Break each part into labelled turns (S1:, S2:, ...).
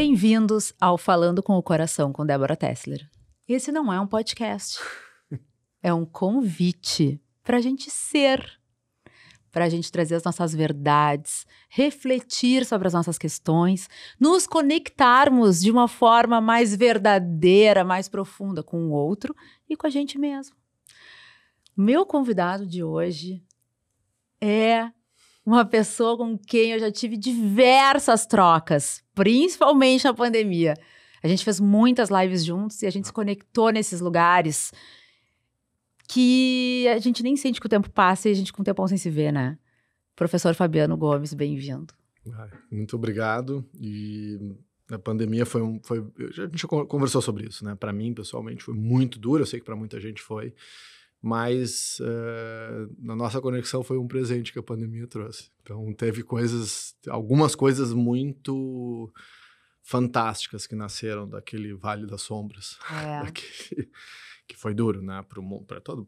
S1: Bem-vindos ao Falando com o Coração com Débora Tessler. Esse não é um podcast, é um convite para a gente ser, para a gente trazer as nossas verdades, refletir sobre as nossas questões, nos conectarmos de uma forma mais verdadeira, mais profunda com o outro e com a gente mesmo. Meu convidado de hoje é uma pessoa com quem eu já tive diversas trocas, principalmente na pandemia. A gente fez muitas lives juntos e a gente se conectou nesses lugares que a gente nem sente que o tempo passa e a gente com o tempão sem se ver, né? Professor Fabiano Gomes, bem-vindo.
S2: Muito obrigado. E a pandemia a gente conversou sobre isso, né? Para mim, pessoalmente, foi muito duro. Eu sei que para muita gente foi. Mas na nossa conexão foi um presente que a pandemia trouxe. Então teve algumas coisas muito fantásticas que nasceram daquele Vale das Sombras, que foi duro, né?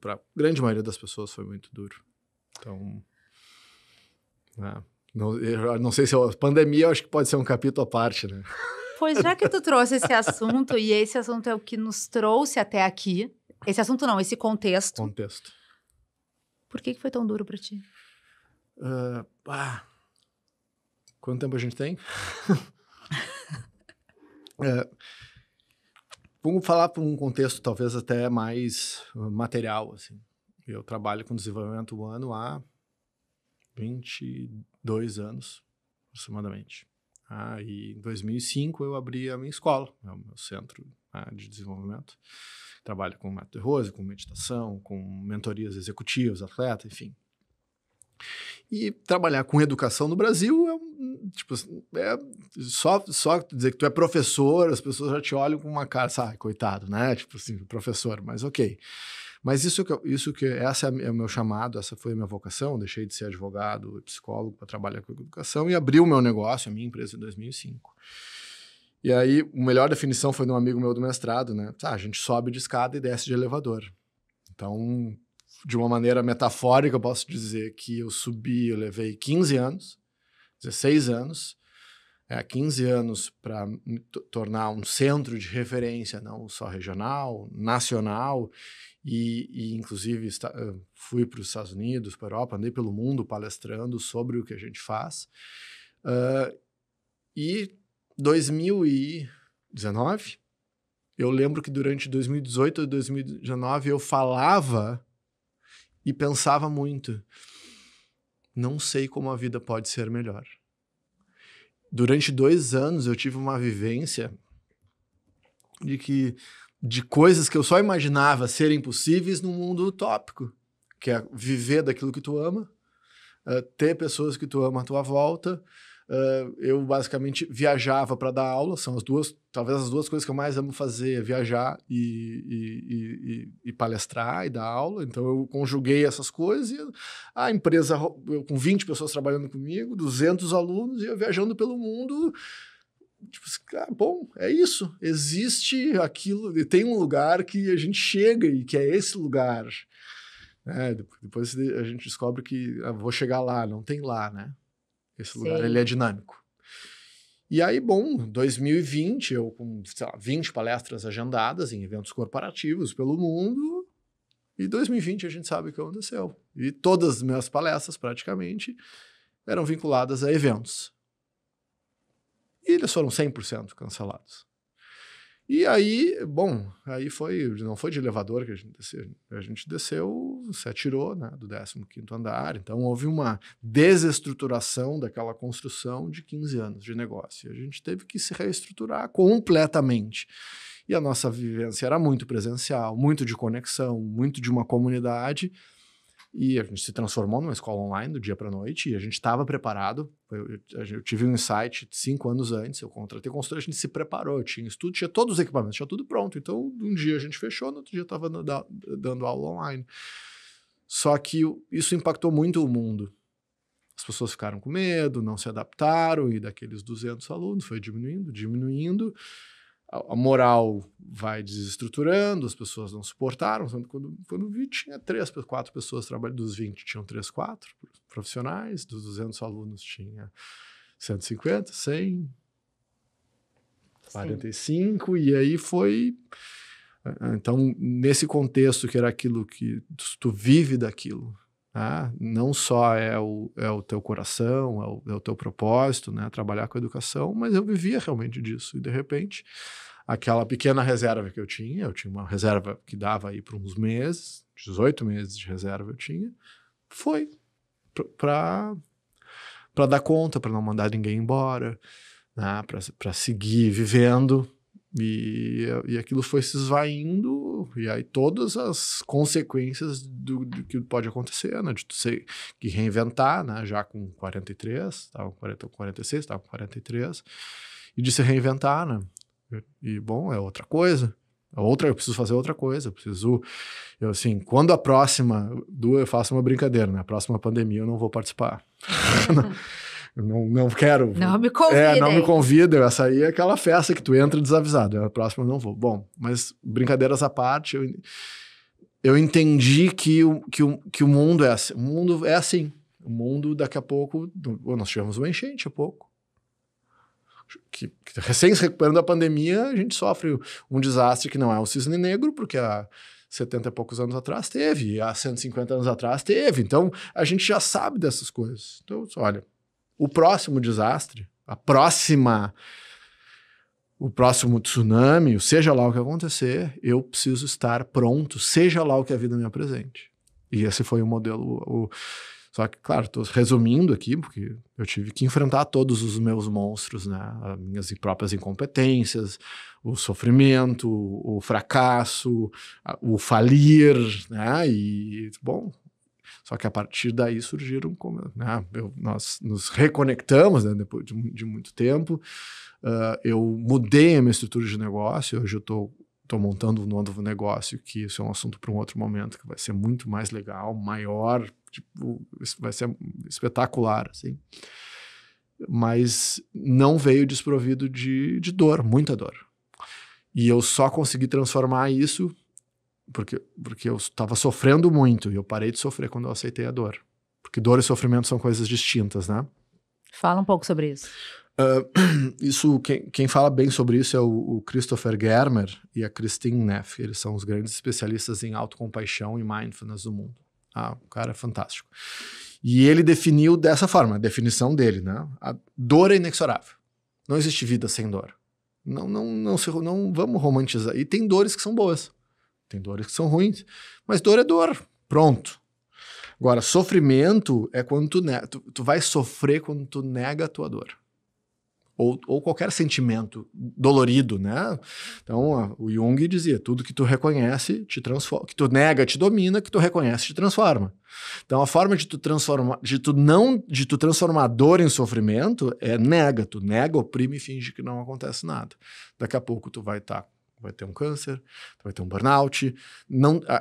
S2: Para a grande maioria das pessoas foi muito duro. Então, eu não sei se a pandemia, eu acho que pode ser um capítulo à parte, né?
S1: Pois já que tu trouxe esse assunto, e esse assunto é o que nos trouxe até aqui. Esse assunto não, esse contexto. Por que foi tão duro pra ti?
S2: Quanto tempo a gente tem? Vamos falar para um contexto talvez até mais material, assim. Eu trabalho com desenvolvimento humano há 22 anos, aproximadamente. E em 2005 eu abri a minha escola, o meu centro de desenvolvimento. Trabalho com método de Rose, com meditação, com mentorias executivas, atleta, enfim. E trabalhar com educação no Brasil só dizer que tu é professor, as pessoas já te olham com uma cara, sabe, coitado, né? Tipo assim, professor, mas ok. Mas esse é o meu chamado, essa foi a minha vocação. Deixei de ser advogado e psicólogo para trabalhar com educação e abri o meu negócio, a minha empresa, em 2005. E aí, a melhor definição foi de um amigo meu do mestrado, né? A gente sobe de escada e desce de elevador. Então, de uma maneira metafórica, eu posso dizer que eu levei 15 anos, 16 anos, 15 anos para me tornar um centro de referência, não só regional, nacional, e inclusive fui para os Estados Unidos, para a Europa, andei pelo mundo palestrando sobre o que a gente faz. E 2019, eu lembro que durante 2018 e 2019 eu falava e pensava muito. Não sei como a vida pode ser melhor. Durante 2 anos eu tive uma vivência de coisas que eu só imaginava serem possíveis num mundo utópico, que é viver daquilo que tu ama, ter pessoas que tu ama à tua volta. Eu basicamente viajava para dar aula, talvez as duas coisas que eu mais amo fazer, viajar e palestrar e dar aula. Então eu conjuguei essas coisas e a empresa, eu com 20 pessoas trabalhando comigo, 200 alunos, e eu viajando pelo mundo. Tipo, bom, é isso, existe aquilo, e tem um lugar que a gente chega e que é esse lugar. Depois a gente descobre que vou chegar lá, não tem lá, né? Esse lugar, ele é dinâmico. E aí, 2020, eu com 20 palestras agendadas em eventos corporativos pelo mundo, e 2020 a gente sabe o que aconteceu. E todas as minhas palestras, praticamente, eram vinculadas a eventos. E eles foram 100% cancelados. E aí, não foi de elevador que a gente desceu. A gente desceu, se atirou, né, do 15º andar. Então, houve uma desestruturação daquela construção de 15 anos de negócio. E a gente teve que se reestruturar completamente. E a nossa vivência era muito presencial, muito de conexão, muito de uma comunidade. E a gente se transformou numa escola online do dia para a noite, e a gente estava preparado. Eu tive um insight 5 anos antes, eu contratei consultor, a gente se preparou, tinha estudo, tinha todos os equipamentos, tinha tudo pronto. Então, um dia a gente fechou, no outro dia estava dando aula online. Só que isso impactou muito o mundo. As pessoas ficaram com medo, não se adaptaram, e daqueles 200 alunos foi diminuindo. A moral vai desestruturando, as pessoas não suportaram. Quando vi, tinha 3, 4 pessoas trabalhando. Dos 20, tinham 3, 4 profissionais. Dos 200 alunos, tinha 150, 100. 45, e aí foi... Então, nesse contexto que era aquilo que tu vive daquilo, né? Não só é o teu coração, é o teu propósito, né? Trabalhar com a educação, mas eu vivia realmente disso. E, de repente, aquela pequena reserva que eu tinha uma reserva que dava aí para uns meses, 18 meses de reserva eu tinha, foi para dar conta, para não mandar ninguém embora, né? Para seguir vivendo. E aquilo foi se esvaindo, e aí todas as consequências do que pode acontecer, né? De tu ser, que reinventar, né? Já com 43, estava com 46, estava com 43, e de se reinventar, né? E, bom, é outra coisa. Eu preciso fazer outra coisa, assim, quando a próxima, eu faço uma brincadeira, né? A próxima pandemia eu não vou participar. Não quero.
S1: Não me convida.
S2: Não me convida. Essa aí é aquela festa que tu entra desavisado. A próxima eu não vou. Bom, mas brincadeiras à parte, eu entendi que o mundo é assim. O mundo é assim. O mundo, daqui a pouco... Nós tivemos uma enchente há pouco. Que recém se recuperando da pandemia, a gente sofre um desastre que não é o cisne negro, porque há 70 e poucos anos atrás teve, e há 150 anos atrás teve. Então, a gente já sabe dessas coisas. Então, olha... O próximo desastre, o próximo tsunami, seja lá o que acontecer, eu preciso estar pronto, seja lá o que a vida me apresente. E esse foi o modelo. Só que, claro, estou resumindo aqui, porque eu tive que enfrentar todos os meus monstros, né? As minhas próprias incompetências, o sofrimento, o fracasso, o falir, né? E, bom... Só que a partir daí surgiram, né, nós nos reconectamos, né, depois de muito tempo. Eu mudei a minha estrutura de negócio. Hoje eu estou montando um novo negócio, que isso é um assunto para um outro momento, que vai ser muito mais legal, maior, tipo, vai ser espetacular, assim. Mas não veio desprovido de dor, muita dor. E eu só consegui transformar isso porque eu estava sofrendo muito, e eu parei de sofrer quando eu aceitei a dor. Porque dor e sofrimento são coisas distintas, né?
S1: Fala um pouco sobre isso.
S2: Quem fala bem sobre isso é o Christopher Germer e a Christine Neff. Eles são os grandes especialistas em autocompaixão e mindfulness do mundo. O cara é fantástico. E ele definiu dessa forma, a definição dele, né? A dor é inexorável. Não existe vida sem dor. Não vamos romantizar. E tem dores que são boas. Tem dores que são ruins, mas dor é dor, pronto. Agora, sofrimento é quando tu vai sofrer quando tu nega a tua dor. Ou qualquer sentimento dolorido, né? Então, o Jung dizia, tudo que tu reconhece te transforma, que tu nega te domina, que tu reconhece te transforma. Então, a forma de tu transformar dor em sofrimento é tu nega, oprime e finge que não acontece nada. Daqui a pouco tu vai ter um câncer, tu vai ter um burnout.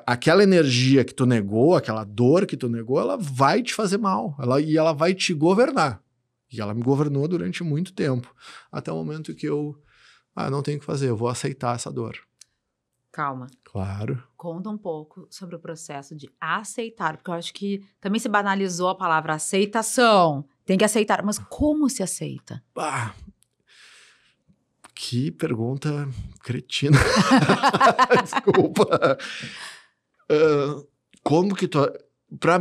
S2: Aquela energia que tu negou, aquela dor que tu negou, ela vai te fazer mal. Ela vai te governar. E ela me governou durante muito tempo. Até o momento que eu não tenho o que fazer, eu vou aceitar essa dor.
S1: Calma.
S2: Claro.
S1: Conta um pouco sobre o processo de aceitar, porque eu acho que também se banalizou a palavra aceitação. Tem que aceitar, mas como se aceita?
S2: Que pergunta cretina. Desculpa. Como que tu... Pra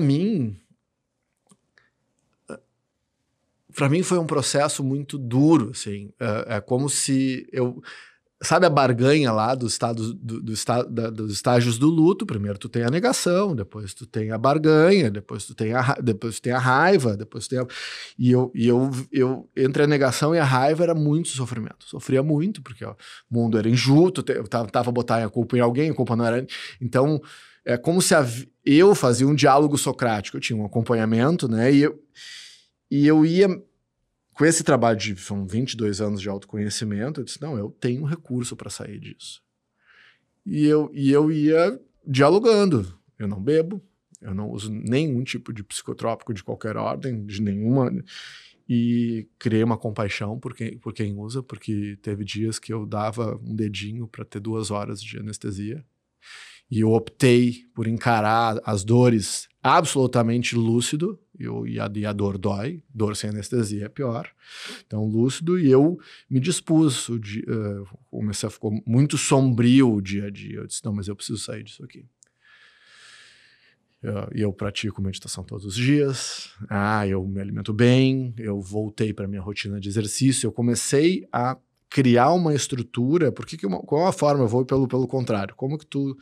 S2: mim foi um processo muito duro, assim. É como se eu... Sabe a barganha lá dos estágios do luto? Primeiro tu tem a negação, depois tu tem a barganha, depois tu tem a raiva, depois tu tem E eu entre a negação e a raiva era muito sofrimento. Sofria muito, porque o mundo era injusto, eu tava botando a culpa em alguém, a culpa não era... Então, é como se eu fazia um diálogo socrático. Eu tinha um acompanhamento, né? E eu ia... Com esse trabalho são 22 anos de autoconhecimento, eu disse, não, eu tenho um recurso para sair disso. E eu ia dialogando. Eu não bebo, eu não uso nenhum tipo de psicotrópico de qualquer ordem, de nenhuma... E criei uma compaixão por quem usa, porque teve dias que eu dava um dedinho para ter 2 horas de anestesia. E eu optei por encarar as dores absolutamente lúcido e a dor dói, dor sem anestesia é pior. Então, lúcido, e eu me dispus, comecei a ficar muito sombrio o dia a dia. Eu disse, não, mas eu preciso sair disso aqui. E eu pratico meditação todos os dias, eu me alimento bem, eu voltei para minha rotina de exercício, eu comecei a criar uma estrutura, qual a forma? Eu vou pelo contrário, como que tu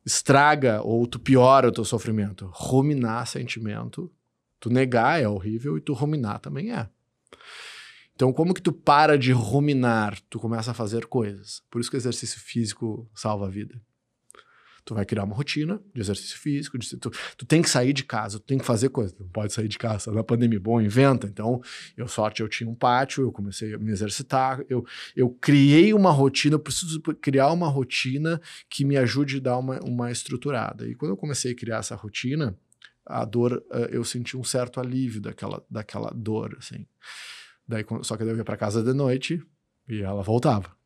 S2: estraga ou tu piora o teu sofrimento? Ruminar sentimento, tu negar é horrível e tu ruminar também é. Então, como que tu para de ruminar? Tu começa a fazer coisas. Por isso que o exercício físico salva a vida. Tu vai criar uma rotina de exercício físico, tu tem que sair de casa, tu tem que fazer coisa, tu não pode sair de casa, na pandemia, bom, inventa. Então, eu tinha um pátio, eu comecei a me exercitar, eu criei uma rotina, eu preciso criar uma rotina que me ajude a dar uma estruturada. E quando eu comecei a criar essa rotina, a dor, eu senti um certo alívio daquela dor, assim. Só que eu ia para casa de noite e ela voltava.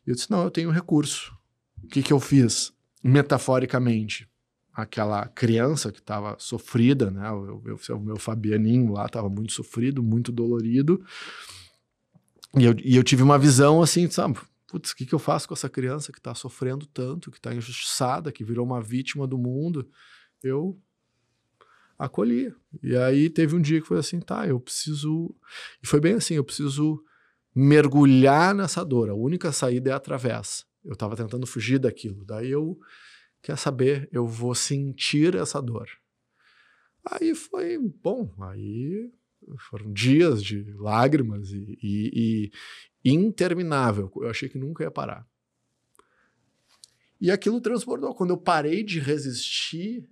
S2: E eu disse, não, eu tenho recurso. O que eu fiz? Metaforicamente, aquela criança que estava sofrida, né? O meu Fabianinho lá estava muito sofrido, muito dolorido. E eu tive uma visão assim, sabe? Putz, o que eu faço com essa criança que está sofrendo tanto, que está injustiçada, que virou uma vítima do mundo? Eu acolhi. E aí teve um dia que foi assim, eu preciso... E foi bem assim, eu preciso mergulhar nessa dor. A única saída é através. Eu estava tentando fugir daquilo. Daí quer saber, eu vou sentir essa dor. Aí foi bom. Aí foram dias de lágrimas e interminável. Eu achei que nunca ia parar. E aquilo transbordou. Quando eu parei de resistir,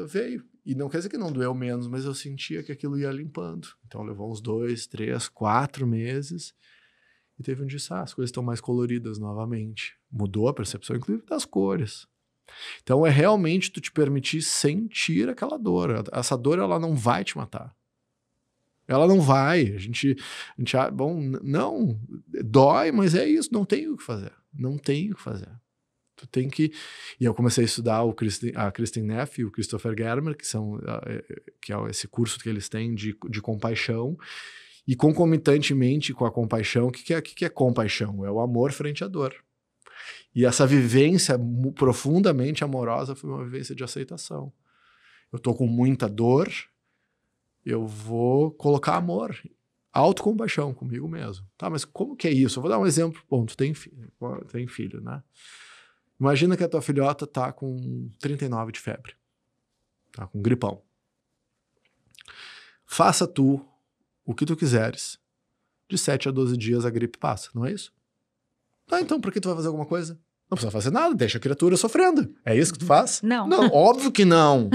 S2: veio. E não quer dizer que não doeu menos, mas eu sentia que aquilo ia limpando. Então levou uns 2, 3, 4 meses. E teve um dia, as coisas estão mais coloridas novamente. Mudou a percepção, inclusive, das cores. Então, é realmente tu te permitir sentir aquela dor. Essa dor, ela não vai te matar. Ela não vai. A gente não, dói, mas é isso, não tem o que fazer. Não tem o que fazer. Tu tem que... E eu comecei a estudar a Kristin Neff e o Christopher Germer, que é esse curso que eles têm de compaixão. E concomitantemente com a compaixão, o que é compaixão? É o amor frente à dor. E essa vivência profundamente amorosa foi uma vivência de aceitação. Eu tô com muita dor, eu vou colocar amor, autocompaixão comigo mesmo. Tá, mas como que é isso? Eu vou dar um exemplo. Bom, tu tem filho, né? Imagina que a tua filhota tá com 39 de febre. Tá com gripão. Faça tu o que tu quiseres. De 7 a 12 dias a gripe passa, não é isso? Então por que tu vai fazer alguma coisa? Não precisa fazer nada, deixa a criatura sofrendo. É isso que tu faz?
S1: Não.
S2: Não, óbvio que não.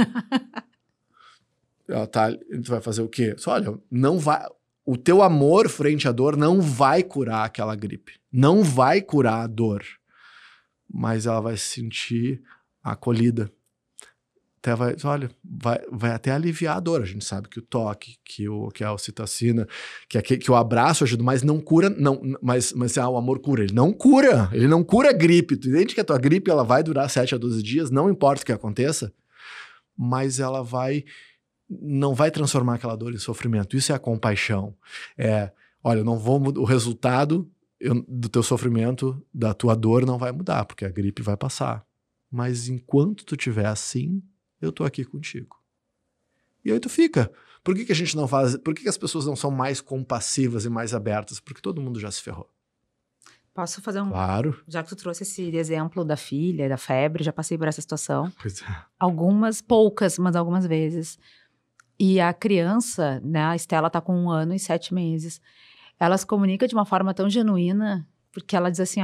S2: Tu vai fazer o quê? Olha, não vai... O teu amor frente à dor não vai curar aquela gripe. Não vai curar a dor. Mas ela vai se sentir acolhida. Vai até aliviar a dor. A gente sabe que o toque, que a ocitocina, que o abraço ajuda, mas não cura, mas o amor cura. Ele não cura a gripe. Tu entende que a tua gripe ela vai durar 7 a 12 dias, não importa o que aconteça, mas ela não vai transformar aquela dor em sofrimento. Isso é a compaixão. Olha, o resultado do teu sofrimento, da tua dor não vai mudar, porque a gripe vai passar. Mas enquanto tu estiver assim, eu tô aqui contigo. E aí tu fica. Por que a gente não faz... Por que as pessoas não são mais compassivas e mais abertas? Porque todo mundo já se ferrou.
S1: Posso fazer
S2: Claro.
S1: Já que tu trouxe esse exemplo da filha, da febre, já passei por essa situação.
S2: Pois é.
S1: Poucas, mas algumas vezes. E a criança, né, a Estela tá com 1 ano e 7 meses. Ela se comunica de uma forma tão genuína, porque ela diz assim,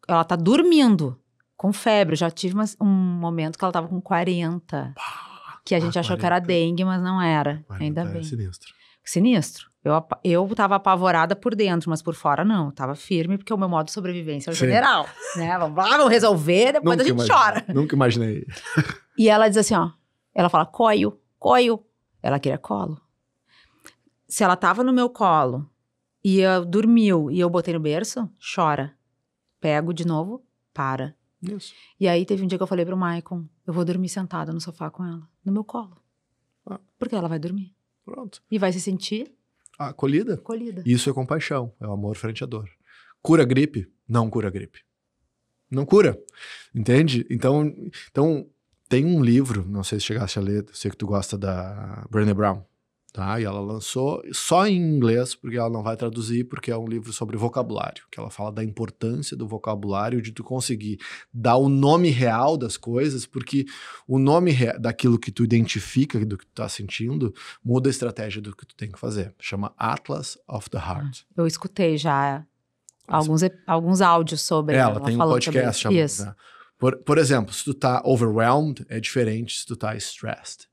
S1: ela tá dormindo. Com febre, já tive um momento que ela tava com 40, que a gente achou 40. Que era dengue, mas não era, ainda bem. Sinistro. Eu tava apavorada por dentro, mas por fora não, eu tava firme, porque o meu modo de sobrevivência é o general, né? Vamos lá, vamos resolver, depois a gente chora.
S2: Nunca imaginei.
S1: E ela diz assim, ela fala, coio, ela queria colo. Se ela tava no meu colo, e dormiu, e eu botei no berço, chora. Pego de novo, para.
S2: Isso.
S1: E aí teve um dia que eu falei pro Maicon, eu vou dormir sentada no sofá com ela, no meu colo. Porque ela vai dormir.
S2: Pronto.
S1: E vai se sentir
S2: Acolhida.
S1: acolhida.
S2: Isso é compaixão, é o amor frente à dor. Cura gripe? Não cura gripe. Não cura, entende? Então tem um livro, não sei se chegaste a ler, eu sei que tu gosta da Brené Brown, tá? E ela lançou só em inglês, porque ela não vai traduzir, porque é um livro sobre vocabulário, que ela fala da importância do vocabulário, de tu conseguir dar o nome real das coisas, porque o nome daquilo que tu identifica, do que tu tá sentindo, muda a estratégia do que tu tem que fazer. Chama Atlas of the Heart.
S1: Eu escutei já alguns áudios sobre
S2: Ela tem um
S1: falando
S2: podcast
S1: sobre
S2: chamado,
S1: isso.
S2: né? Por exemplo, se tu tá overwhelmed, é diferente se tu tá stressed.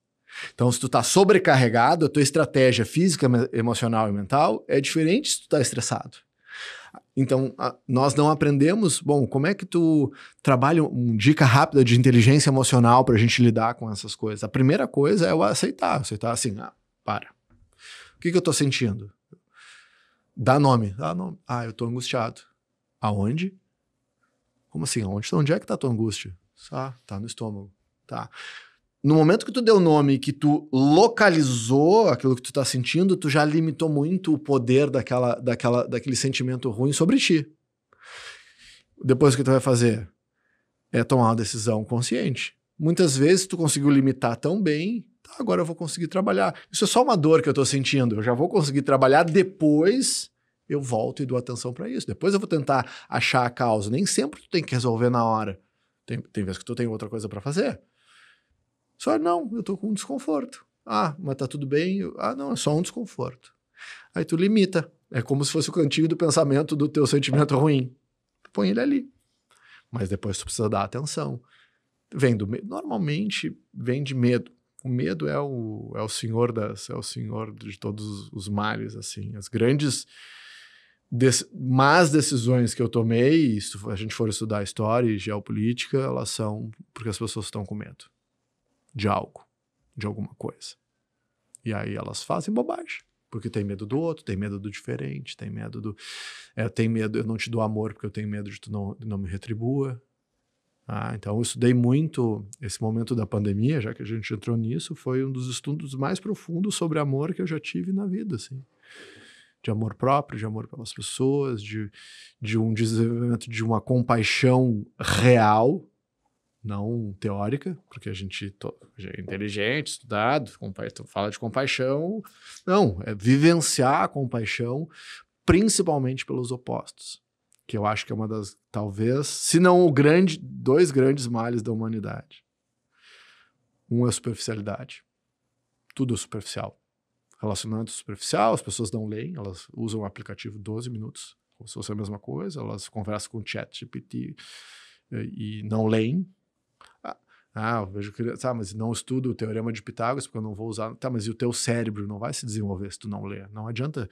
S2: Então, se tu tá sobrecarregado, a tua estratégia física, emocional e mental é diferente se tu tá estressado. Então, nós não aprendemos, como é que tu trabalha uma dica rápida de inteligência emocional pra gente lidar com essas coisas? A primeira coisa é o aceitar assim, para. O que eu tô sentindo? Dá nome. Eu tô angustiado. Aonde? Como assim? Onde é que tá a tua angústia? Tá no estômago. Tá. No momento que tu deu nome e que tu localizou aquilo que tu tá sentindo, tu já limitou muito o poder daquele sentimento ruim sobre ti. Depois o que tu vai fazer? É tomar uma decisão consciente. Muitas vezes tu conseguiu limitar tão bem, agora eu vou conseguir trabalhar. Isso é só uma dor que eu tô sentindo. Eu já vou conseguir trabalhar, depois eu volto e dou atenção para isso. Depois eu vou tentar achar a causa. Nem sempre tu tem que resolver na hora. Tem vezes que tu tem outra coisa para fazer. Só não, eu tô com um desconforto. Mas tá tudo bem? Não, é só um desconforto. Aí tu limita. É como se fosse o cantinho do pensamento do teu sentimento ruim. Tu põe ele ali. Mas depois tu precisa dar atenção. Vem do medo. Normalmente vem de medo. O medo é o senhor de todos os males, assim. As grandes más decisões que eu tomei, se a gente for estudar história e geopolítica, elas são porque as pessoas estão com medo de algo, de alguma coisa. E aí elas fazem bobagem, porque tem medo do outro, tem medo do diferente, tem medo eu não te dou amor porque eu tenho medo de tu não me retribua. Então eu estudei muito esse momento da pandemia, já que a gente entrou nisso, foi um dos estudos mais profundos sobre amor que eu já tive na vida, assim. De amor próprio, de amor pelas pessoas, de um desenvolvimento de uma compaixão real, não teórica, porque a gente é inteligente, estudado, fala de compaixão. Não, é vivenciar a compaixão, principalmente pelos opostos, que eu acho que é uma das, talvez, se não dois grandes males da humanidade. Um é a superficialidade. Tudo é superficial. Relacionamento superficial, as pessoas não leem, elas usam o aplicativo 12 minutos, como se fosse a mesma coisa, elas conversam com o ChatGPT e não leem. Eu vejo que, mas não estudo o teorema de Pitágoras porque eu não vou usar. Mas e o teu cérebro não vai se desenvolver se tu não ler? Não adianta.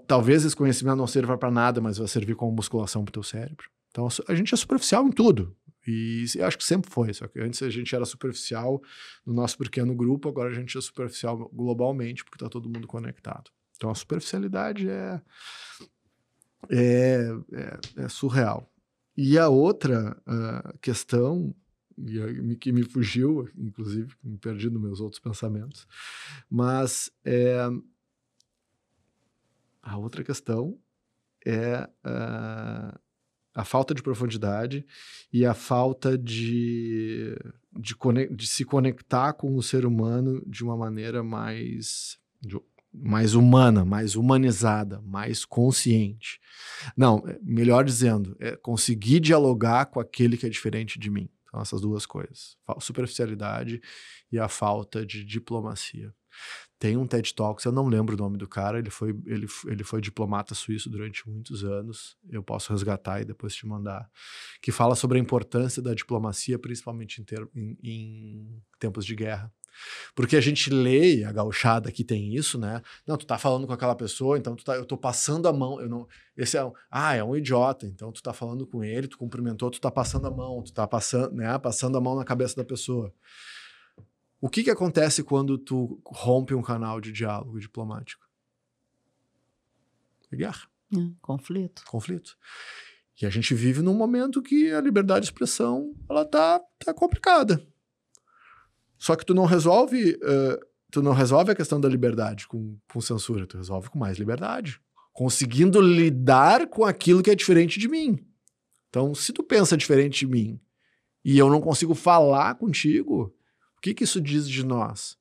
S2: Talvez esse conhecimento não sirva para nada, mas vai servir como musculação pro teu cérebro. Então a gente é superficial em tudo. E eu acho que sempre foi. Só que antes a gente era superficial no nosso pequeno grupo, agora a gente é superficial globalmente porque tá todo mundo conectado. Então a superficialidade é surreal. E a outra questão, que me fugiu, inclusive, me perdi nos meus outros pensamentos, mas a outra questão é a falta de profundidade e a falta de se conectar com o ser humano de uma maneira mais humana, mais humanizada, mais consciente. Não, melhor dizendo, é conseguir dialogar com aquele que é diferente de mim. Então, essas duas coisas. A superficialidade e a falta de diplomacia. Tem um TED Talks, eu não lembro o nome do cara, ele foi diplomata suíço durante muitos anos, eu posso resgatar e depois te mandar, que fala sobre a importância da diplomacia, principalmente em tempos de guerra. Porque a gente lê, a gauchada aqui tem isso, né? Não, tu tá falando com aquela pessoa, então eu tô passando a mão, esse é um idiota, então tu tá falando com ele, tu cumprimentou, tu tá passando a mão, tu tá passando a mão na cabeça da pessoa. O que acontece quando tu rompe um canal de diálogo diplomático? É guerra. Conflito. E a gente vive num momento que a liberdade de expressão ela tá complicada. Só que tu não resolve tu não resolve a questão da liberdade com censura, tu resolve com mais liberdade. Conseguindo lidar com aquilo que é diferente de mim. Então, se tu pensa diferente de mim e eu não consigo falar contigo, o que isso diz de nós?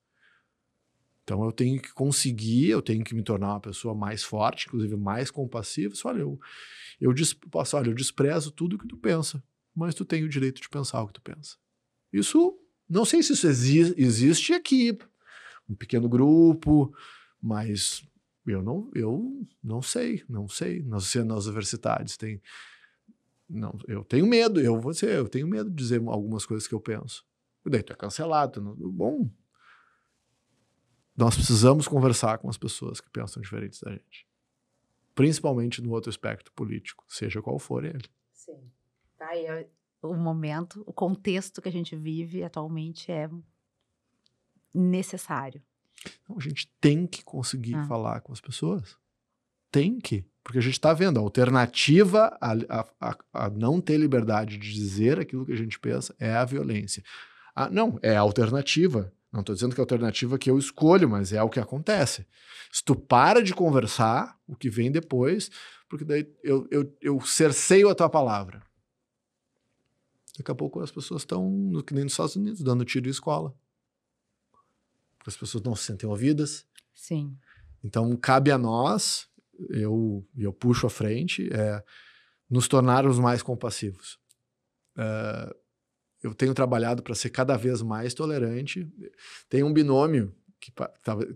S2: Então, eu tenho que conseguir, eu tenho que me tornar uma pessoa mais forte, inclusive mais compassiva. Olha, eu desprezo tudo que tu pensa, mas tu tem o direito de pensar o que tu pensa. Isso, não sei se isso existe aqui, um pequeno grupo, mas eu não sei nas universidades tem... Não, eu tenho medo, eu tenho medo de dizer algumas coisas que eu penso. E daí tu é cancelado. Bom, nós precisamos conversar com as pessoas que pensam diferentes da gente. Principalmente no outro espectro político, seja qual for ele.
S1: Sim. Tá, e o momento, o contexto que a gente vive atualmente é necessário.
S2: Então, a gente tem que conseguir falar com as pessoas. Tem que. Porque a gente está vendo, a alternativa a não ter liberdade de dizer aquilo que a gente pensa é a violência. Não, é a alternativa. Não estou dizendo que é a alternativa que eu escolho, mas é o que acontece. Se tu para de conversar, o que vem depois, porque daí eu cerceio a tua palavra. Daqui a pouco as pessoas estão, que nem nos Estados Unidos, dando tiro em escola. Porque as pessoas não se sentem ouvidas.
S1: Sim.
S2: Então, cabe a nós... eu puxo à frente, nos tornarmos mais compassivos. Eu tenho trabalhado para ser cada vez mais tolerante. Tem um binômio,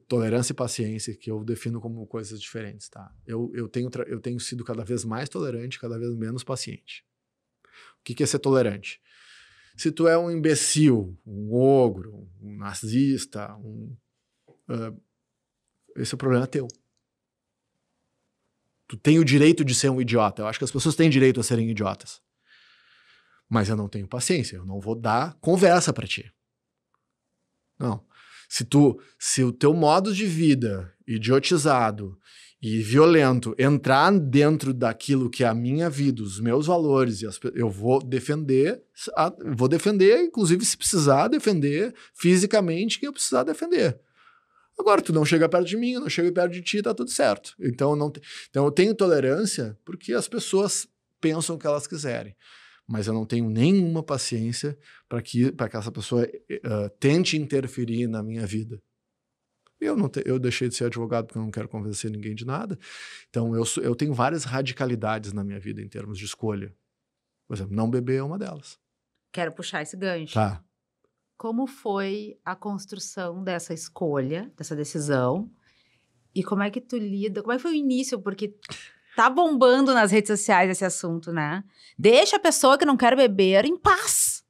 S2: tolerância e paciência, que eu defino como coisas diferentes. Tá? Eu tenho sido cada vez mais tolerante, cada vez menos paciente. O que é ser tolerante? Se tu é um imbecil, um ogro, um nazista, esse é o problema teu. Tu tem o direito de ser um idiota. Eu acho que as pessoas têm direito a serem idiotas. Mas eu não tenho paciência. Eu não vou dar conversa pra ti. Não. Se o teu modo de vida idiotizado e violento entrar dentro daquilo que é a minha vida, os meus valores, eu vou defender, inclusive se precisar defender fisicamente quem eu precisar defender. Agora, tu não chega perto de mim, eu não chego perto de ti, tá tudo certo. Então eu tenho tolerância porque as pessoas pensam o que elas quiserem. Mas eu não tenho nenhuma paciência para que essa pessoa tente interferir na minha vida. Eu deixei de ser advogado porque eu não quero convencer ninguém de nada. Então, eu tenho várias radicalidades na minha vida em termos de escolha. Por exemplo, não beber é uma delas.
S1: Quero puxar esse gancho.
S2: Tá.
S1: Como foi a construção dessa escolha, dessa decisão? E como é que tu lida? Como é que foi o início? Porque tá bombando nas redes sociais esse assunto, né? Deixa a pessoa que não quer beber em paz.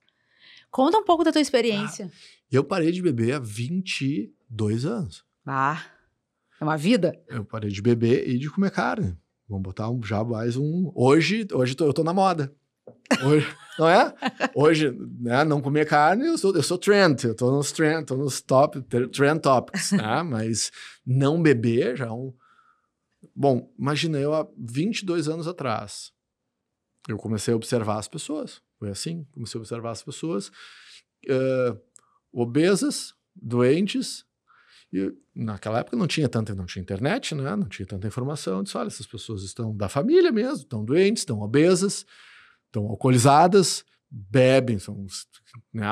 S1: Conta um pouco da tua experiência.
S2: Eu parei de beber há 22 anos.
S1: É uma vida?
S2: Eu parei de beber e de comer carne. Vamos botar já mais um... Hoje eu tô na moda. Hoje, não é? Hoje, né, não comer carne, eu sou trend, eu tô nos trend topics, né? Mas não beber já é um... Bom, imagina, eu há 22 anos atrás, eu comecei a observar as pessoas, foi assim, comecei a observar as pessoas obesas, doentes, e naquela época não tinha internet, né? Não tinha tanta informação, eu disse, olha, essas pessoas estão da família mesmo, estão doentes, estão obesas, estão alcoolizadas, bebem, são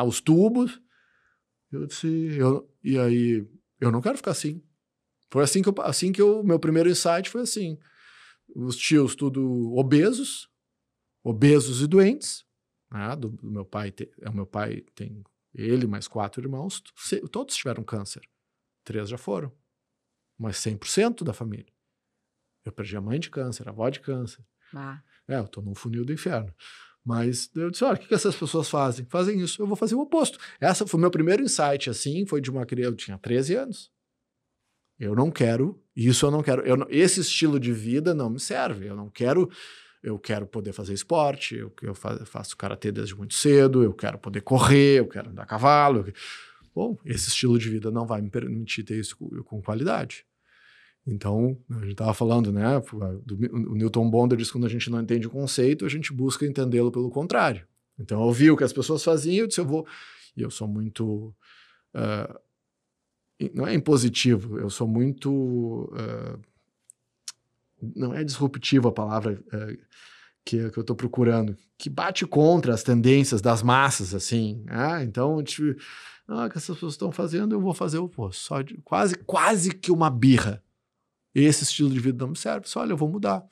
S2: os tubos. Eu disse, e aí, eu não quero ficar assim. Foi assim que meu primeiro insight foi assim. Os tios tudo obesos e doentes. Né? Do meu pai, o meu pai tem ele mais 4 irmãos, todos tiveram câncer. 3 já foram. Mas 100% da família. Eu perdi a mãe de câncer, a avó de câncer. Eu tô num funil do inferno. Mas eu disse, olha, o que essas pessoas fazem? Fazem isso, eu vou fazer o oposto. Essa foi o meu primeiro insight, assim, foi de uma criança, eu tinha 13 anos. Eu não quero, esse estilo de vida não me serve, eu quero poder fazer esporte, eu faço karatê desde muito cedo, eu quero poder correr, eu quero andar a cavalo. Bom, esse estilo de vida não vai me permitir ter isso com qualidade. Então, a gente estava falando, né? O Newton Bonder diz que quando a gente não entende o conceito, a gente busca entendê-lo pelo contrário. Então, eu vi o que as pessoas faziam, eu disse, e eu sou muito não é impositivo, eu sou muito... não é disruptivo a palavra que eu tô procurando, que bate contra as tendências das massas, assim. Então, tipo, o que essas pessoas estão fazendo, eu vou fazer o oposto. Quase que uma birra. Esse estilo de vida não me serve, olha, eu vou mudar.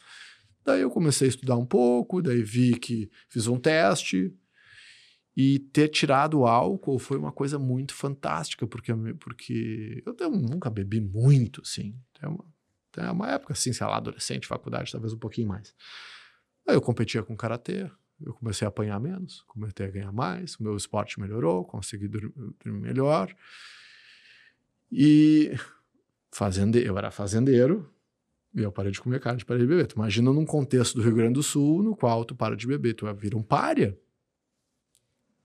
S2: Daí eu comecei a estudar um pouco, daí vi que fiz um teste, e ter tirado o álcool foi uma coisa muito fantástica, porque eu nunca bebi muito, assim. Tem uma época, assim, sei lá, adolescente, faculdade, talvez um pouquinho mais. Aí eu competia com karatê, eu comecei a apanhar menos, comecei a ganhar mais, o meu esporte melhorou, consegui dormir melhor. E eu era fazendeiro, e eu parei de comer carne, parei de beber. Tu imagina num contexto do Rio Grande do Sul, no qual tu para de beber, tu vira um pária.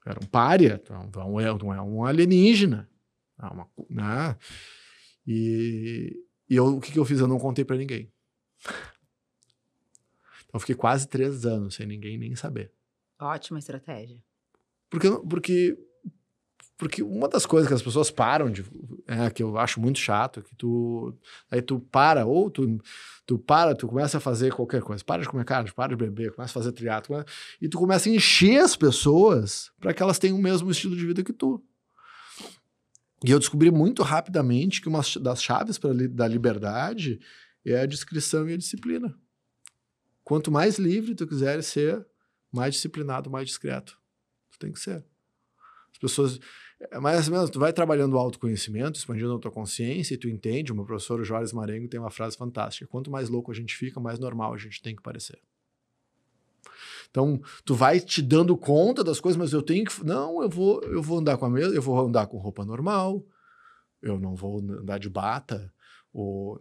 S2: Era um pária, então não é um alienígena. O que eu fiz? Eu não contei pra ninguém. Então eu fiquei quase 3 anos sem ninguém nem saber.
S1: Ótima estratégia.
S2: Porque uma das coisas que as pessoas param que eu acho muito chato, que aí tu para, ou tu começa a fazer qualquer coisa, para de comer carne, para de beber, começa a fazer triatlo, e tu começa a encher as pessoas para que elas tenham o mesmo estilo de vida que tu. E eu descobri muito rapidamente que uma das chaves da liberdade é a discrição e a disciplina. Quanto mais livre tu quiseres ser, mais disciplinado, mais discreto. Tu tem que ser. As pessoas... Mas mesmo, tu vai trabalhando o autoconhecimento, expandindo a tua consciência, e tu entende, o meu professor Jorge Marengo tem uma frase fantástica: quanto mais louco a gente fica, mais normal a gente tem que parecer. Então, tu vai te dando conta das coisas, mas eu tenho que... Não, eu vou andar eu vou andar com roupa normal, eu não vou andar de bata, ou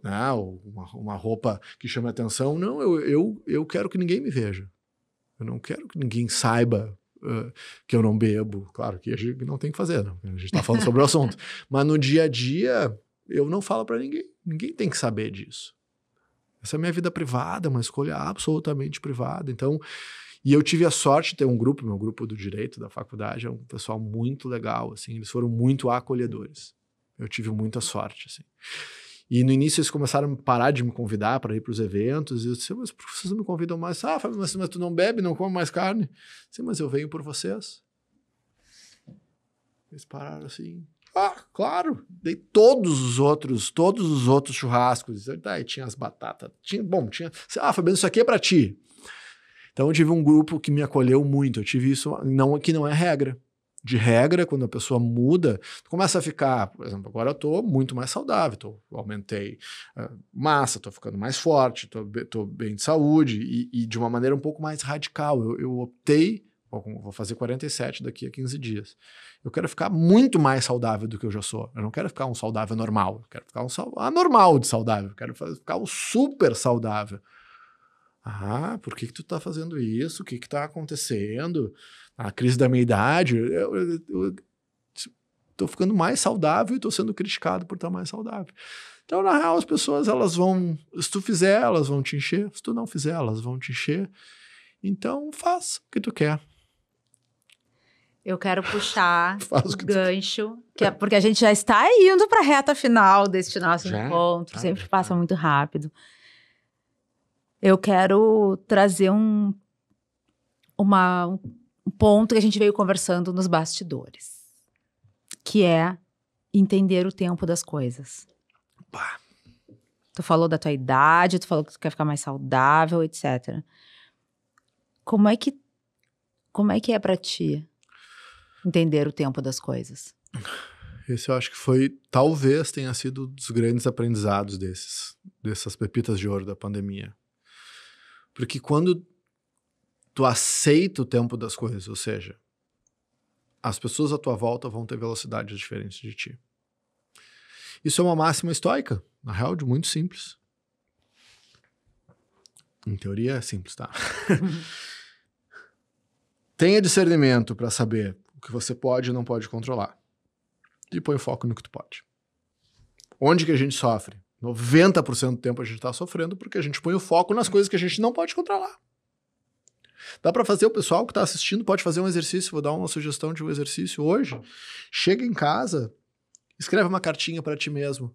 S2: uma roupa que chame atenção. Não, eu quero que ninguém me veja. Eu não quero que ninguém saiba que eu não bebo. Claro que a gente não tem que fazer, não. A gente tá falando sobre o assunto. Mas no dia a dia, eu não falo para ninguém. Ninguém tem que saber disso. Essa é a minha vida privada, uma escolha absolutamente privada. Então, e eu tive a sorte de ter um grupo, meu grupo do direito da faculdade, é um pessoal muito legal, assim, eles foram muito acolhedores. Eu tive muita sorte, assim. E no início eles começaram a parar de me convidar para ir para os eventos, e eu disse: mas por que vocês não me convidam mais? Fábio, mas tu não bebe, não come mais carne? Sim, mas eu venho por vocês. Eles pararam assim: claro. Dei todos os outros churrascos. Daí tinha as batatas. Tinha. Fabiano, isso aqui é para ti. Então eu tive um grupo que me acolheu muito. Eu tive isso, que não é regra. De regra, quando a pessoa muda, tu começa a ficar, por exemplo, agora eu tô muito mais saudável, aumentei massa, tô ficando mais forte, tô bem de saúde, e de uma maneira um pouco mais radical. Eu optei, vou fazer 47 daqui a 15 dias. Eu quero ficar muito mais saudável do que eu já sou. Eu não quero ficar um saudável normal, eu quero ficar um anormal de saudável, eu quero ficar um super saudável. Por que tu tá fazendo isso? O que tá acontecendo? A crise da minha idade, eu tô ficando mais saudável e tô sendo criticado por estar mais saudável. Então, na real, as pessoas, se tu fizer, elas vão te encher. Se tu não fizer, elas vão te encher. Então, faz o que tu quer.
S1: Eu quero puxar o gancho, porque a gente já está indo para a reta final deste nosso encontro, sempre passa muito rápido. Eu quero trazer um ponto que a gente veio conversando nos bastidores, que é entender o tempo das coisas. Tu falou da tua idade, tu falou que tu quer ficar mais saudável, etc. Como é que é pra ti entender o tempo das coisas?
S2: Esse eu acho que talvez tenha sido um dos grandes aprendizados dessas pepitas de ouro da pandemia. Porque quando tu aceita o tempo das coisas, ou seja, as pessoas à tua volta vão ter velocidades diferentes de ti. Isso é uma máxima estoica, na real, muito simples. Em teoria é simples, tá? Tenha discernimento para saber o que você pode e não pode controlar. E põe foco no que tu pode. Onde que a gente sofre? 90% do tempo a gente tá sofrendo porque a gente põe o foco nas coisas que a gente não pode controlar. Dá para fazer, o pessoal que tá assistindo pode fazer um exercício, vou dar uma sugestão de um exercício hoje. Chega em casa Escreve uma cartinha para ti mesmo.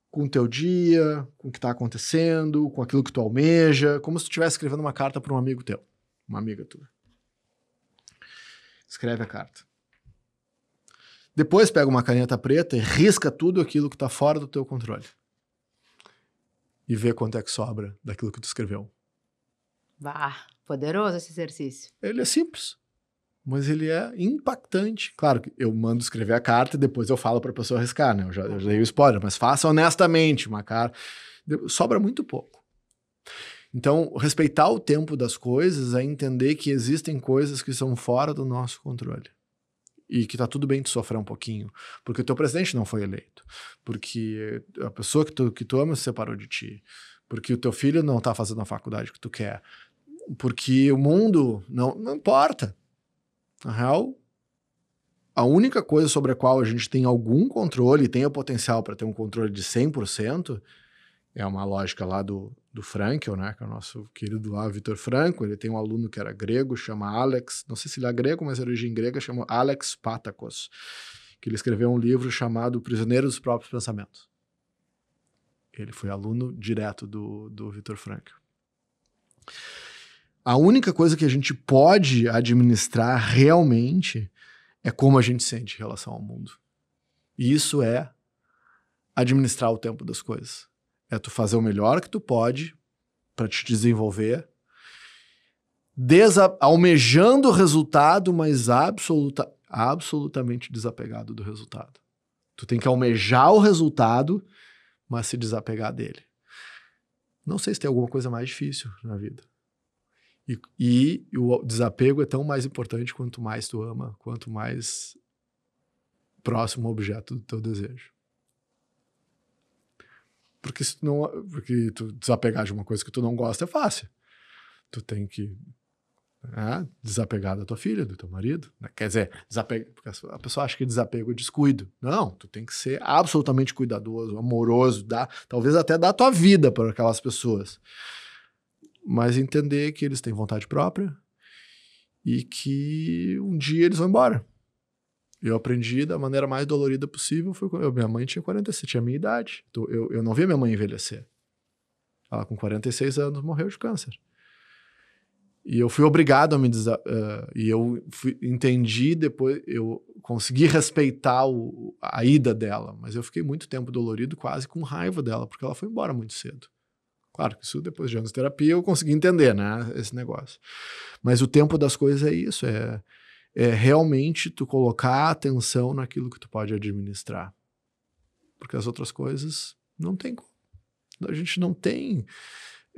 S2: Com o teu dia, com o que tá acontecendo, com aquilo que tu almeja, como se tu estivesse escrevendo uma carta para um amigo teu, uma amiga tua. Escreve a carta. Depois pega uma caneta preta e risca tudo aquilo que tá fora do teu controle. E vê quanto é que sobra daquilo que tu escreveu.
S1: Poderoso esse exercício.
S2: Ele é simples, mas ele é impactante. Claro que eu mando escrever a carta e depois eu falo para a pessoa riscar, né? Eu já dei o spoiler, mas faça honestamente uma carta. Sobra muito pouco. Então, respeitar o tempo das coisas é entender que existem coisas que são fora do nosso controle. E que tá tudo bem tu sofrer um pouquinho. Porque o teu presidente não foi eleito. Porque a pessoa que tu ama se separou de ti. Porque o teu filho não tá fazendo a faculdade que tu quer. Porque o mundo não importa. Na real, a única coisa sobre a qual a gente tem algum controle e tem o potencial para ter um controle de 100% é uma lógica lá do Frankl, né? Que é o nosso querido lá, Viktor Frankl. Ele tem um aluno que era grego, chama Alex, não sei se ele é grego, mas a origem grega, chama Alex Patakos, que ele escreveu um livro chamado Prisioneiro dos Próprios Pensamentos. Ele foi aluno direto do Viktor Frankl. A única coisa que a gente pode administrar realmente é como a gente sente em relação ao mundo. E isso é administrar o tempo das coisas. É tu fazer o melhor que tu pode para te desenvolver, almejando o resultado, mas absolutamente desapegado do resultado. Tu tem que almejar o resultado, mas se desapegar dele. Não sei se tem alguma coisa mais difícil na vida. E o desapego é tão mais importante quanto mais tu ama, quanto mais próximo o objeto do teu desejo. Porque tu desapegar de uma coisa que tu não gosta é fácil. Tu tem que desapegar da tua filha, do teu marido. Né? Quer dizer, porque a pessoa acha que desapego é descuido. Não, tu tem que ser absolutamente cuidadoso, amoroso, talvez até dar a tua vida para aquelas pessoas. Mas entender que eles têm vontade própria e que um dia eles vão embora. Eu aprendi da maneira mais dolorida possível. Minha mãe tinha 46, tinha a minha idade. Então, eu não via minha mãe envelhecer. Ela, com 46 anos, morreu de câncer. E eu fui obrigado a me e eu entendi depois, eu consegui respeitar a ida dela, mas eu fiquei muito tempo dolorido, quase com raiva dela, porque ela foi embora muito cedo. Claro que isso, depois de anos de terapia, eu consegui entender, né, esse negócio. Mas o tempo das coisas é isso, é realmente tu colocar atenção naquilo que tu pode administrar. Porque as outras coisas não tem como. A gente não tem...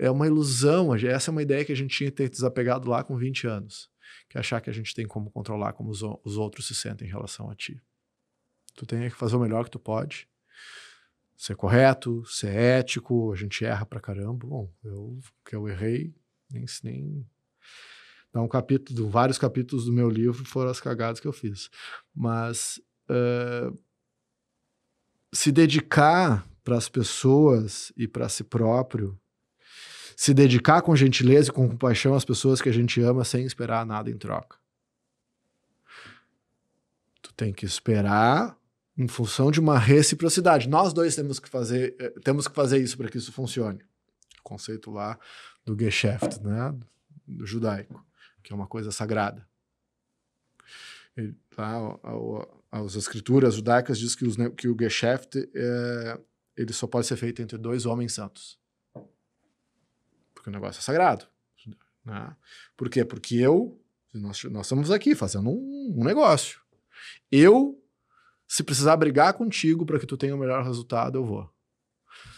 S2: É uma ilusão. Essa é uma ideia que a gente tinha que ter desapegado lá com 20 anos. Que é achar que a gente tem como controlar como os outros se sentem em relação a ti. Tu tem que fazer o melhor que tu pode. Ser correto, ser ético. A gente erra pra caramba. Bom, eu errei, nem dá vários capítulos do meu livro foram as cagadas que eu fiz. Mas se dedicar para as pessoas e para si próprio, se dedicar com gentileza e com compaixão às pessoas que a gente ama sem esperar nada em troca. Tu tem que esperar em função de uma reciprocidade. Nós dois temos que fazer isso para que isso funcione. O conceito lá do Geschäft, né? Do judaico, que é uma coisa sagrada. As escrituras judaicas dizem que o Geschäft ele só pode ser feito entre dois homens santos. Porque o negócio é sagrado. Né? Por quê? Porque nós estamos aqui fazendo um negócio. Se precisar brigar contigo para que tu tenha o melhor resultado, eu vou.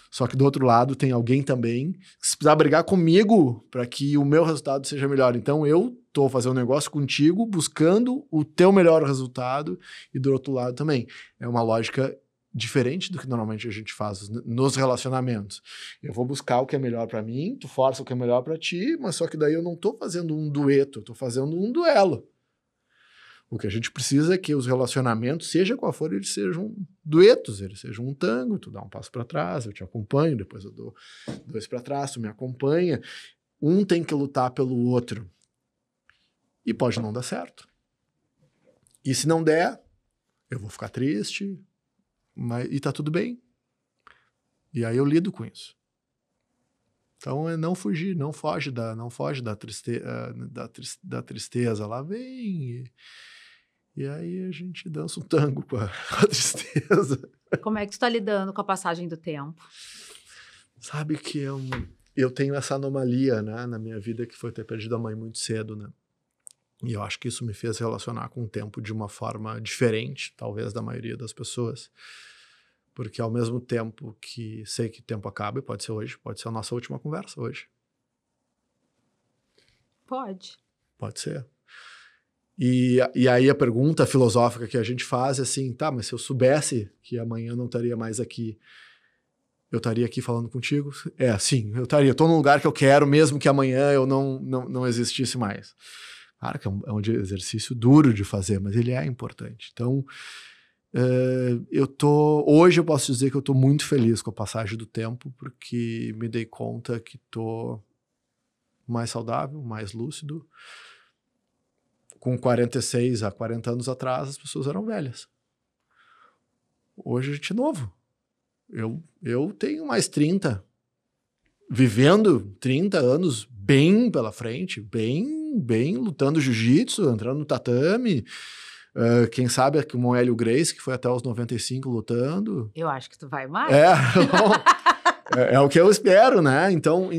S2: Só que do outro lado tem alguém também que se precisar brigar comigo para que o meu resultado seja melhor. Então eu tô fazendo um negócio contigo buscando o teu melhor resultado e do outro lado também. É uma lógica diferente do que normalmente a gente faz nos relacionamentos. Eu vou buscar o que é melhor para mim, tu força o que é melhor para ti, mas só que daí eu não tô fazendo um dueto, eu tô fazendo um duelo. O que a gente precisa é que os relacionamentos, seja qual for, eles sejam duetos, eles sejam um tango, tu dá um passo para trás, eu te acompanho, depois eu dou 2 para trás, tu me acompanha. Um tem que lutar pelo outro. E pode não dar certo. E se não der, eu vou ficar triste, E tá tudo bem. E aí eu lido com isso. Então é não fugir, não foge da tristeza. Lá vem e aí a gente dança um tango com a tristeza.
S1: Como é que tu tá lidando com a passagem do tempo?
S2: Sabe que eu tenho essa anomalia, né, na minha vida, que foi ter perdido a mãe muito cedo, né? E eu acho que isso me fez relacionar com o tempo de uma forma diferente, talvez, da maioria das pessoas. Porque ao mesmo tempo que sei que o tempo acaba, e pode ser hoje, pode ser a nossa última conversa hoje.
S1: Pode.
S2: Pode ser. E aí a pergunta filosófica que a gente faz é assim, tá, mas se eu soubesse que amanhã eu não estaria mais aqui, eu estaria aqui falando contigo? Sim, eu estaria. Estou num lugar que eu quero, mesmo que amanhã eu não existisse mais. Claro que é um exercício duro de fazer, mas ele é importante. Então, hoje eu posso dizer que eu estou muito feliz com a passagem do tempo, porque me dei conta que estou mais saudável, mais lúcido. Com 46 a 40 anos atrás, as pessoas eram velhas. Hoje a gente é novo. Eu tenho mais 30, vivendo 30 anos bem pela frente, bem lutando jiu-jitsu, entrando no tatame, quem sabe como o Hélio Gracie, que foi até os 95 lutando.
S1: Eu acho que tu vai mais.
S2: É o que eu espero, né? Então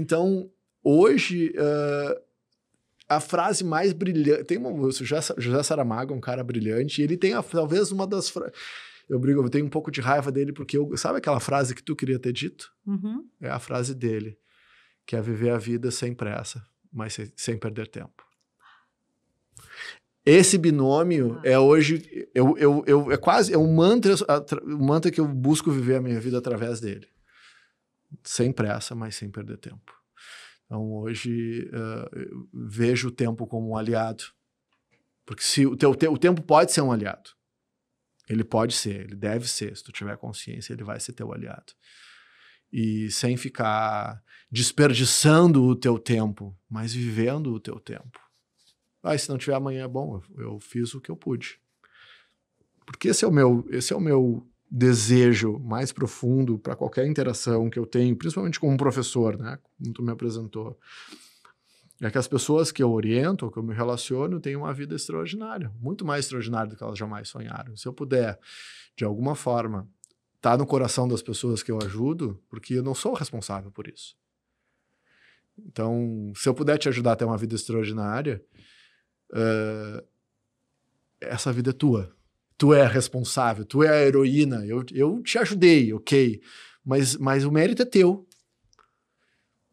S2: hoje, a frase mais brilhante... Tem o José Saramago, um cara brilhante, e ele tem talvez uma das frases... Eu tenho um pouco de raiva dele, porque sabe aquela frase que tu queria ter dito?
S1: Uhum.
S2: É a frase dele, que é viver a vida sem pressa, mas sem perder tempo. Esse binômio é hoje, é um mantra que eu busco viver a minha vida através dele. Sem pressa, mas sem perder tempo. Então hoje eu vejo o tempo como um aliado. Porque se o tempo pode ser um aliado. Ele pode ser, ele deve ser. Se tu tiver consciência, ele vai ser teu aliado. E sem ficar desperdiçando o teu tempo, mas vivendo o teu tempo. Se não tiver amanhã, bom, eu fiz o que eu pude. Porque esse é o meu desejo mais profundo para qualquer interação que eu tenho, principalmente como professor, né? Como tu me apresentou. É que as pessoas que eu oriento, ou que eu me relaciono, têm uma vida extraordinária, muito mais extraordinária do que elas jamais sonharam. Se eu puder, de alguma forma, estar no coração das pessoas que eu ajudo, porque eu não sou responsável por isso. Então, se eu puder te ajudar a ter uma vida extraordinária, essa vida é tua. Tu é a responsável, tu é a heroína. Eu te ajudei, ok, mas o mérito é teu.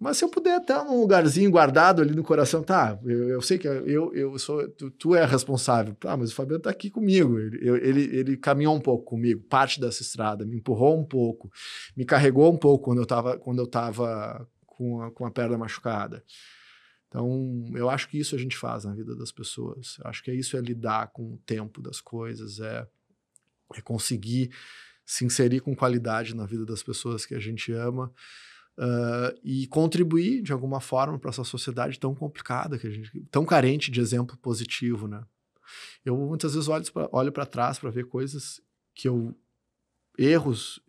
S2: Mas se eu puder estar num lugarzinho guardado ali no coração, tá, eu sei que tu é responsável. Mas o Fabiano tá aqui comigo, ele caminhou um pouco comigo, parte dessa estrada, me empurrou um pouco, me carregou um pouco quando eu tava com a perna machucada. Então, eu acho que isso a gente faz na vida das pessoas. Eu acho que isso é lidar com o tempo das coisas, é conseguir se inserir com qualidade na vida das pessoas que a gente ama, e contribuir de alguma forma para essa sociedade tão complicada, tão carente de exemplo positivo, né? Eu muitas vezes olho para trás para ver coisas erros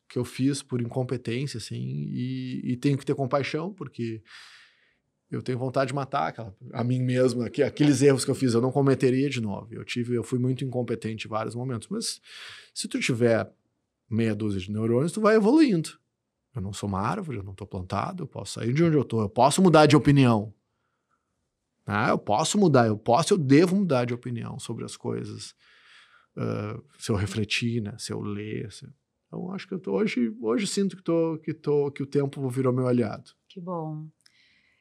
S2: que eu fiz por incompetência, assim, e tenho que ter compaixão, porque eu tenho vontade de matar a mim mesmo, aqueles erros que eu fiz, eu não cometeria de novo. Eu fui muito incompetente em vários momentos, mas se tu tiver meia dúzia de neurônios, tu vai evoluindo. Eu não sou uma árvore, eu não estou plantado, eu posso sair de onde eu estou, eu posso mudar de opinião. Eu devo mudar de opinião sobre as coisas. Se eu refletir, né? Se eu ler. Então, acho que hoje sinto que o tempo virou meu aliado.
S1: Que bom.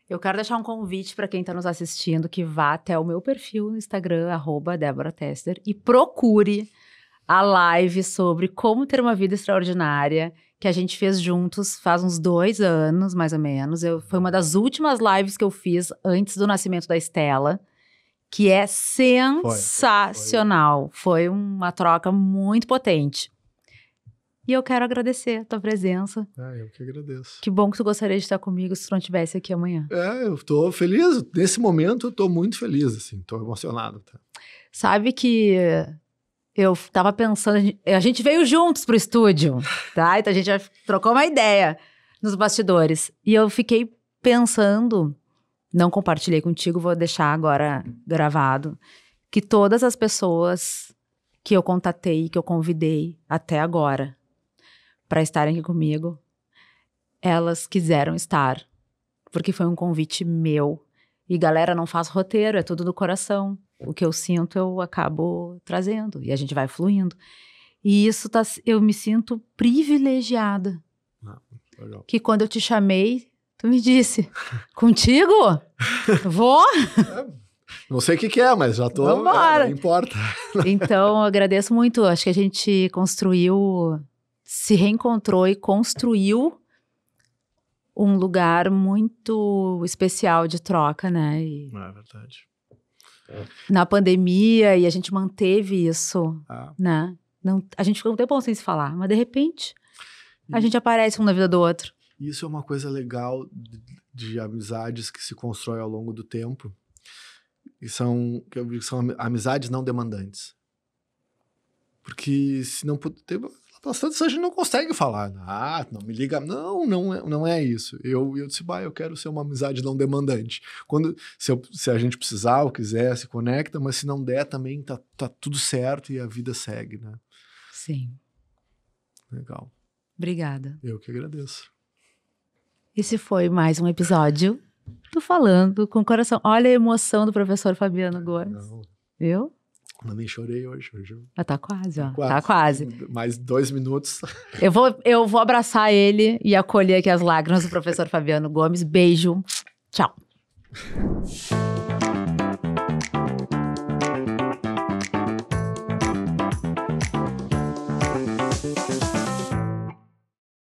S1: Eu quero deixar um convite para quem está nos assistindo que vá até o meu perfil no Instagram, @DéboraTessler, e procure a live sobre como ter uma vida extraordinária, que a gente fez juntos faz uns 2 anos, mais ou menos. Foi uma das últimas lives que eu fiz antes do nascimento da Estela, que é sensacional. Foi uma troca muito potente. E eu quero agradecer a tua presença.
S2: Eu que agradeço.
S1: Que bom que tu gostaria de estar comigo se tu não estivesse aqui amanhã.
S2: Eu tô feliz. Nesse momento, eu tô muito feliz, assim. Tô emocionado. Tá?
S1: Sabe que eu tava pensando, a gente veio juntos pro estúdio, tá? Então a gente já trocou uma ideia nos bastidores. E eu fiquei pensando, não compartilhei contigo, vou deixar agora gravado, que todas as pessoas que eu contatei, que eu convidei até agora para estarem aqui comigo, elas quiseram estar, porque foi um convite meu. E galera, não faz roteiro, é tudo do coração. O que eu sinto, eu acabo trazendo. E a gente vai fluindo. E isso eu me sinto privilegiada.
S2: Legal.
S1: Que quando eu te chamei, tu me disse, contigo? Vou?
S2: Não sei o que é, mas já tô...
S1: Vambora.
S2: Não importa.
S1: Então, eu agradeço muito. Acho que a gente construiu, se reencontrou e construiu um lugar muito especial de troca, né? E
S2: É verdade.
S1: na pandemia, e a gente manteve isso, né? Não, a gente ficou um tempão sem se falar, mas de repente a gente aparece um na vida do outro.
S2: Isso é uma coisa legal de amizades que se constrói ao longo do tempo. E são amizades não demandantes. Porque se não puder... Bastante a gente não consegue falar. Não me liga. Não é isso. Eu disse, eu quero ser uma amizade não demandante. Se a gente precisar ou quiser, se conecta, mas se não der também tá tudo certo e a vida segue, né?
S1: Sim.
S2: Legal.
S1: Obrigada.
S2: Eu que agradeço.
S1: Esse foi mais um episódio do Falando com o Coração. Olha a emoção do professor Fabiano Gomes. Viu?
S2: Eu nem chorei hoje.
S1: Tá quase, ó. Tá quase.
S2: Mais 2 minutos.
S1: Eu vou abraçar ele e acolher aqui as lágrimas do professor Fabiano Gomes. Beijo. Tchau.